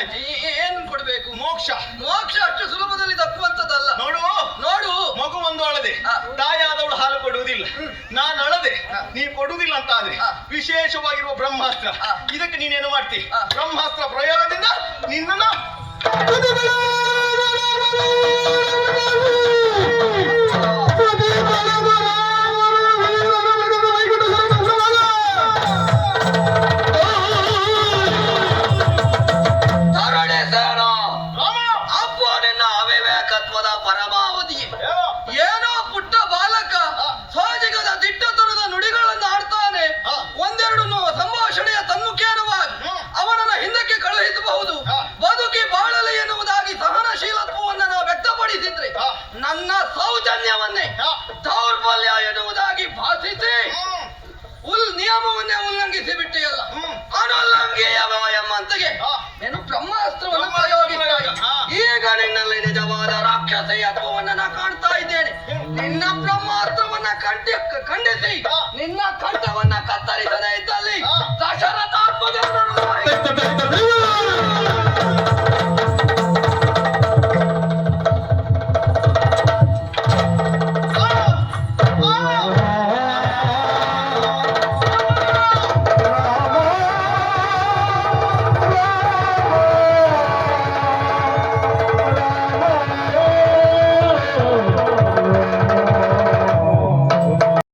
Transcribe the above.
ಆಯ್ತು. ಏನ್ ಕೊಡ್ಬೇಕು? ಮೋಕ್ಷ. ಮೋಕ್ಷ ಅಷ್ಟು ಸುಲಭದಲ್ಲಿ ದಕ್ಕುವಂತದ್ದಲ್ಲ. ನೋಡು ನೋಡು, ಮಗು ಒಂದು ಅಳದೆ, ಹಾ. ತಾಯಾದವಳು ಹಾಲು ಕೊಡುವುದಿಲ್ಲ. ನಾನು ಅಳದೆ, ನೀ ಕೊಡುವುದಿಲ್ಲ ಅಂತ ಆದ್ರೆ ಹಾ. ವಿಶೇಷವಾಗಿರುವ ಬ್ರಹ್ಮಾಸ್ತ್ರ, ಹಾ. ಇದಕ್ಕೆ ನೀನೇನು ಮಾಡ್ತಿ? ಹಾ. ಬ್ರಹ್ಮಾಸ್ತ್ರ ಪ್ರಯೋಗದಿಂದ ನಿನ್ನನ್ನ ಅವಿವೇಕತ್ವದ ಪರಮಾವಧಿಯೇ. ಏನೋ ಪುಟ್ಟ ಬಾಲಕ ಸಹಜಗದ ದಿಟ್ಟತನದ ನುಡಿಗಳನ್ನು ಆಡ್ತಾನೆ. ಒಂದೆರಡು ಸಂಭಾಷಣೆಯ ತನ್ನುಕೇನವಾಗಿ ಅವನನ್ನ ಹಿಂದಕ್ಕೆ ಕಳುಹಿಸಬಹುದು. ಬದುಕಿ ಬಾಳಲಿ ಎನ್ನುವುದಾಗಿ ಸಹನಶೀಲತ್ವವನ್ನು ನಾವು ವ್ಯಕ್ತಪಡಿಸಿದ್ರೆ ನನ್ನ ಸೌಜನ್ಯವನ್ನೇ ದೌರ್ಬಲ್ಯ ಎನ್ನುವುದಾಗಿ ಭಾಷಿಸಿ ನಿಯಮವನ್ನೇ ಉಲ್ಲಂಘಿಸಿ ಬಿಟ್ಟಿಯಲ್ಲ. ಅನುಲ್ಲಂಘಿಯವ ಎಂಬಂತೆಗೆ ಏನು ಬ್ರಹ್ಮಾಸ್ತ್ರವನ್ನು ಪ್ರಯೋಗಿಸಿದಾಗ ಈಗ ನಿನ್ನಲ್ಲಿ ನಿಜವಾದ ರಾಕ್ಷಸೀಯತ್ವವನ್ನು ನಾ ಕಾಣ್ತಾ ಇದ್ದೇನೆ. ನಿನ್ನ ಬ್ರಹ್ಮಾಸ್ತ್ರವನ್ನ ಖಂಡಿಸಿ ನಿನ್ನ ಕಂಠವ